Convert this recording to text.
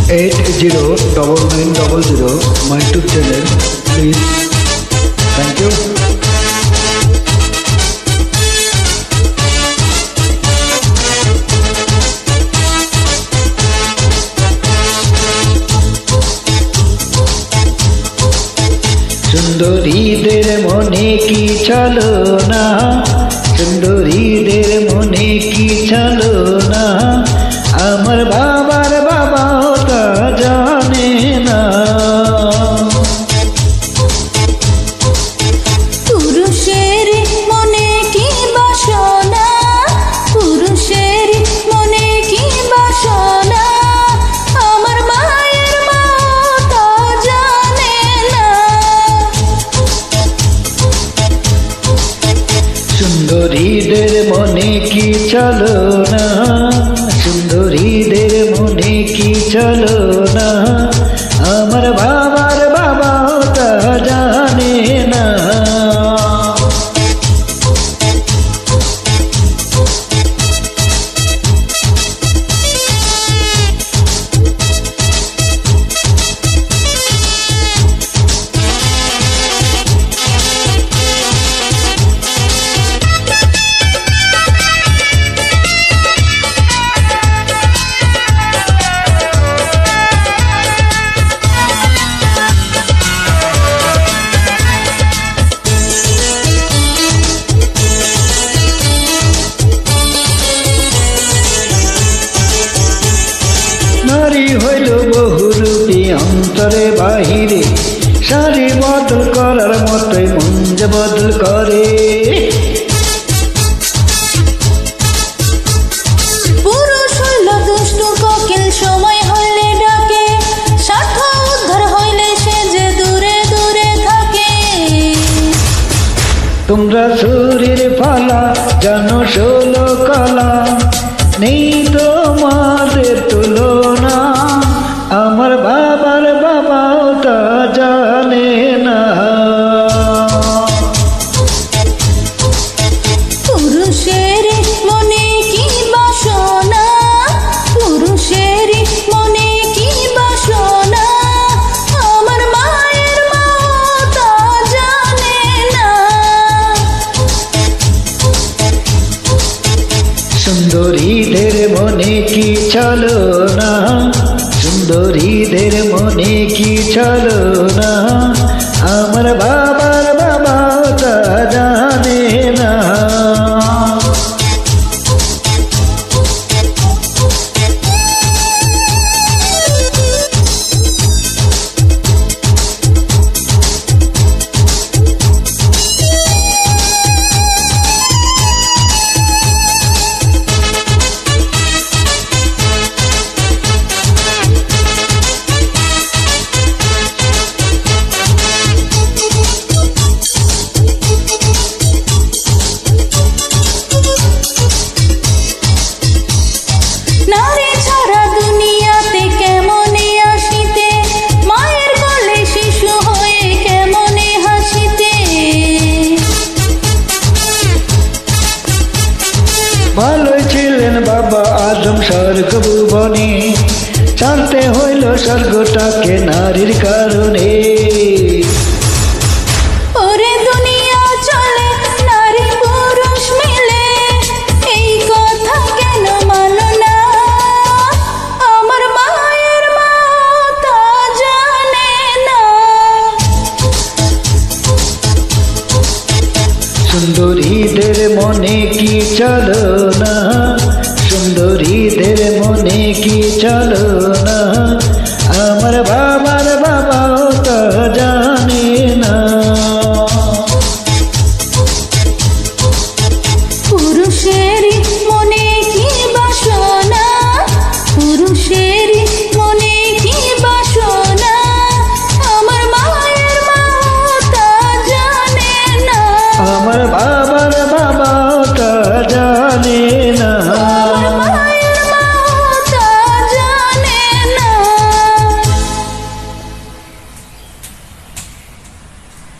809900 my YouTube channel, please. Thank you. সুন্দরীদের মনে কি ছলনা, সুন্দরীদের মনে কি ছলনা, আমার বাবার বাবাও তা জানে না। পুরুষের মনে কি বাসনা, পুরুষের মনে কি বাসনা, আমার মায়ের মা তা জানে না। সুন্দরীদের মনে কি ছলনা, সুন্দরীদের মনে কি ছলনা, আমার বাবার বাবাও তা জানে না। নারী হইল বহুরূপী অন্তরে বাহিরে, শাড়ি বদল করার মতোই মন যে বদল করে। পুরুষ হইল দুষ্টু কোকিল, সময় হইলে ডাকে, স্বার্থ উদ্ধার হইলে সে যে দূরে দূরে থাকে। তোমরা শরীর ফালা জানো 16 কলা, নেই তোমাদের তুলনা, আমার বাবার বাবাও তা জানে না। পুরুষের মনে কি বাসনা, পুরুষের মনে কি বাসনা, আমার মায়ের মা তা জানে না। সুন্দরীদের মনে কি ছলনা, সুন্দরীদের মনে কি ছলনা, আমার বাবার বাবা তা জানে না। নারী ছাড়া দুনিয়াতে কেমনে আসিতে, মায়ের কোলে শিশু হয়ে কেমনে হাসিতে। ভালোই ছিলেন বাবা আদম স্বর্গ ভুবনে, ছাড়তে হইল স্বর্গটাকে নারীর কারণে। ওরে দুনিয়া চলে নারী পুরুষ মিলে, এই কথা কেন মানো না, আমার মায়ের মা তা জানে না। সুন্দরীদের মনে কি ছলনা, সুন্দরীদের মনে কি ছলনা, আমার বাবার বাবাও তা জানে না। পুরুষের মনে কি বাসনা, পুরুষের মনে কি বাসনা, আমার মায়ের মা তা জানে না। আমার